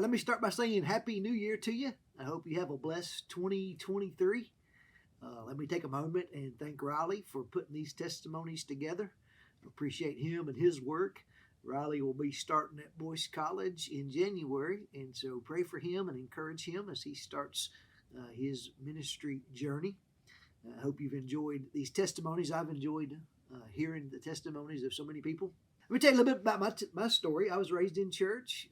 Let me start by saying Happy New Year to you. I hope you have a blessed 2023. Let me take a moment and thank Riley for putting these testimonies together. I appreciate him and his work. Riley will be starting at Boyce College in January, and so pray for him and encourage him as he starts his ministry journey. I hope you've enjoyed these testimonies. I've enjoyed hearing the testimonies of so many people. Let me tell you a little bit about my story. I was raised in church,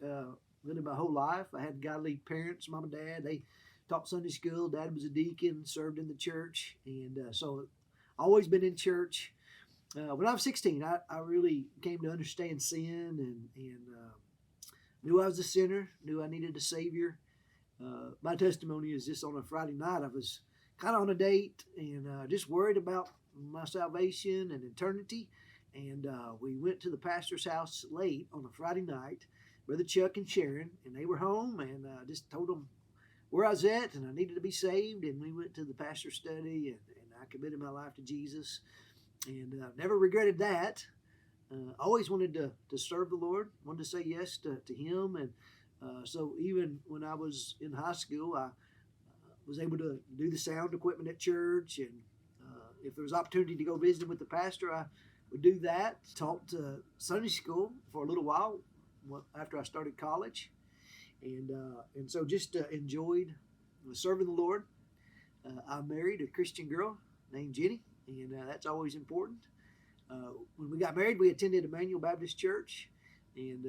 lived my whole life. I had godly parents, mom and dad. They taught Sunday school. Dad was a deacon, served in the church, and so always been in church. When I was 16, I really came to understand sin and knew I was a sinner, knew I needed a Savior. My testimony is just on a Friday night. I was kind of on a date and just worried about my salvation and eternity. And we went to the pastor's house late on a Friday night, Brother Chuck and Sharon, and they were home, and I just told them where I was at and I needed to be saved. And we went to the pastor's study, and I committed my life to Jesus. And never regretted that. Always wanted to serve the Lord, wanted to say yes to Him. And so even when I was in high school, I was able to do the sound equipment at church. And if there was opportunity to go visit with the pastor, I would do that. Taught Sunday school for a little while after I started college. And so just enjoyed serving the Lord. I married a Christian girl named Jenny. And that's always important. When we got married, we attended Emmanuel Baptist Church, and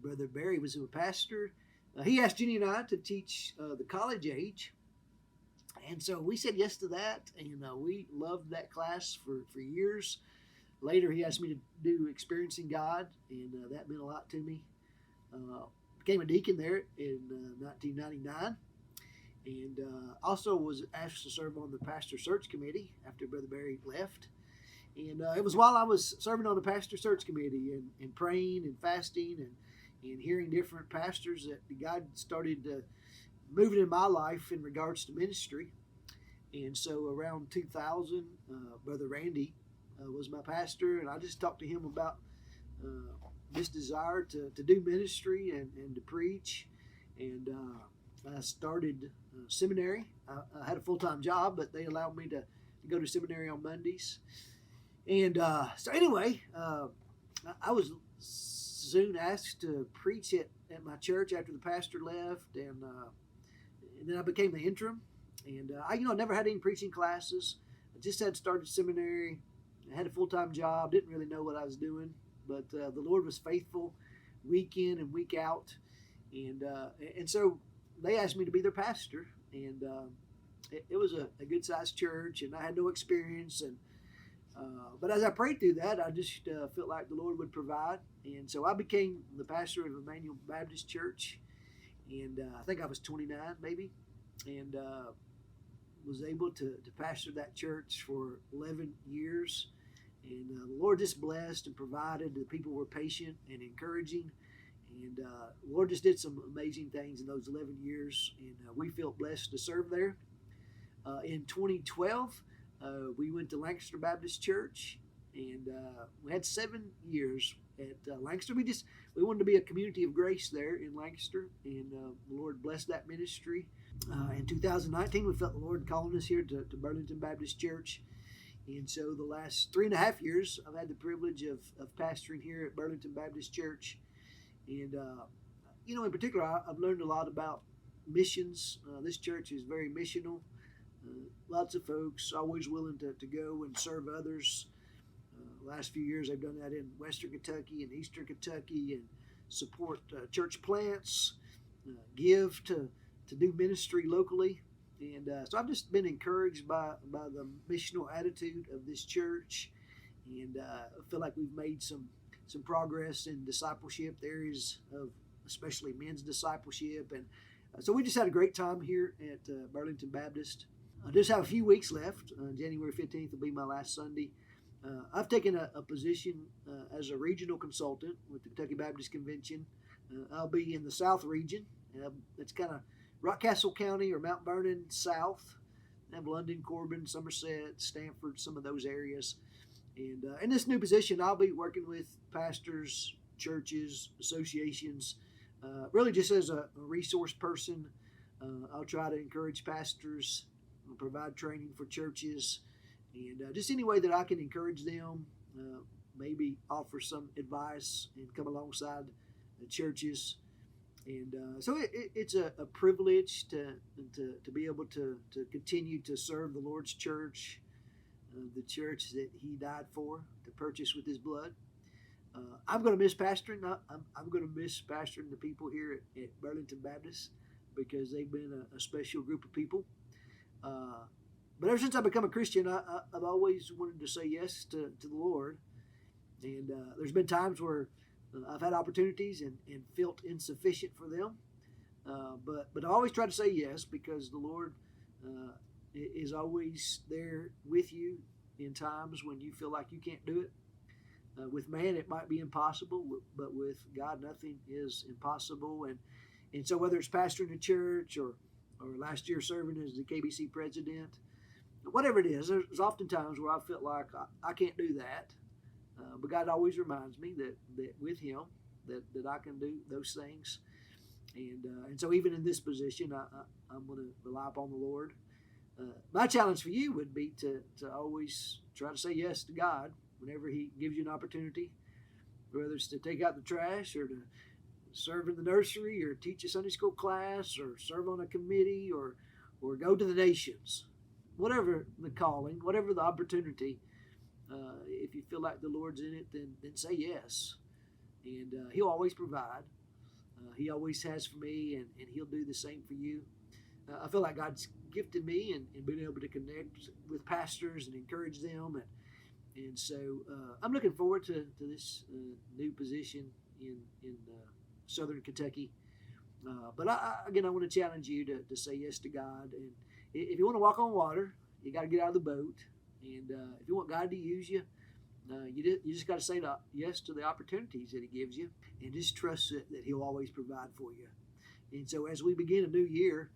Brother Barry was a pastor. He asked Jenny and I to teach the college age, and so we said yes to that, and we loved that class for years. Later, he asked me to do Experiencing God, and that meant a lot to me. Became a deacon there in 1999. And also was asked to serve on the pastor search committee after Brother Barry left. And it was while I was serving on the pastor search committee and praying and fasting and hearing different pastors that God started moving in my life in regards to ministry. And so around 2000, Brother Randy was my pastor, and I just talked to him about this desire to do ministry and to preach. And I started seminary. I had a full-time job, but they allowed me to go to seminary on Mondays. And so anyway, I was soon asked to preach at my church after the pastor left, and then I became the interim. And I never had any preaching classes. I just had started seminary. I had a full-time job. Didn't really know what I was doing, but the Lord was faithful, week in and week out, and so they asked me to be their pastor, and it was a good-sized church, and I had no experience, and but as I prayed through that, I just felt like the Lord would provide, and so I became the pastor of Emmanuel Baptist Church, and I think I was 29 maybe, and was able to pastor that church for 11 years, and the Lord just blessed and provided. The people were patient and encouraging. And the Lord just did some amazing things in those 11 years, and we felt blessed to serve there. In 2012, we went to Lancaster Baptist Church, and we had 7 years at Lancaster. We wanted to be a community of grace there in Lancaster, and the Lord blessed that ministry. In 2019, we felt the Lord calling us here to Burlington Baptist Church. And so the last 3.5 years, I've had the privilege of pastoring here at Burlington Baptist Church. And, in particular, I've learned a lot about missions. This church is very missional. Lots of folks always willing to go and serve others. Last few years, they've done that in Western Kentucky and Eastern Kentucky, and support church plants, give to do ministry locally. And so I've just been encouraged by the missional attitude of this church, and I feel like we've made some progress in discipleship, the areas of especially men's discipleship. And so we just had a great time here at Burlington Baptist. I just have a few weeks left. January 15th will be my last Sunday. I've taken a position as a regional consultant with the Kentucky Baptist Convention. I'll be in the South region. It's kind of Rockcastle County or Mount Vernon South. I have London, Corbin, Somerset, Stanford, some of those areas. And in this new position, I'll be working with pastors, churches, associations really just as a resource person. I'll try to encourage pastors, provide training for churches, and just any way that I can encourage them, maybe offer some advice and come alongside the churches. And so it's a privilege to be able to continue to serve the Lord's church, the church that He died for, to purchase with His blood. I'm going to miss pastoring. I'm going to miss pastoring the people here at Burlington Baptist because they've been a special group of people. But ever since I become a Christian, I've always wanted to say yes to the Lord. And there's been times where I've had opportunities and felt insufficient for them. But I always try to say yes because the Lord is always there with you in times when you feel like you can't do it. With man, it might be impossible, but with God, nothing is impossible. And so whether it's pastoring a church or last year serving as the KBC president, whatever it is, there's often times where I feel like I can't do that. But God always reminds me that with Him, that I can do those things. And so even in this position, I'm going to rely upon the Lord. My challenge for you would be to always try to say yes to God whenever He gives you an opportunity, whether it's to take out the trash or to serve in the nursery or teach a Sunday school class or serve on a committee or go to the nations. Whatever the calling, whatever the opportunity, if you feel like the Lord's in it, then say yes. And He'll always provide. He always has for me, and He'll do the same for you. I feel like God's gifted me and been able to connect with pastors and encourage them. And so I'm looking forward to this new position in Southern Kentucky. But again, I want to challenge you to say yes to God. And if you want to walk on water, you got to get out of the boat. And if you want God to use you, you just got to say yes to the opportunities that He gives you, and just trust that He'll always provide for you. And so as we begin a new year,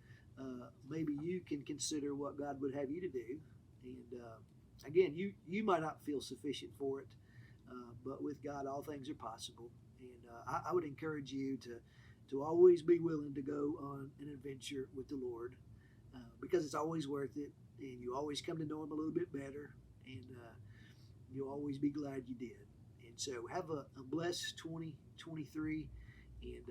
maybe you can consider what God would have you to do. And again, you might not feel sufficient for it, but with God, all things are possible. And I would encourage you to always be willing to go on an adventure with the Lord, because it's always worth it, and you always come to know Him a little bit better, and you'll always be glad you did. And so have a blessed 2023, and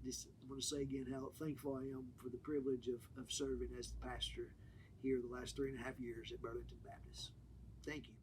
just want to say again how thankful I am for the privilege of serving as the pastor here the last 3.5 years at Burlington Baptist. Thank you.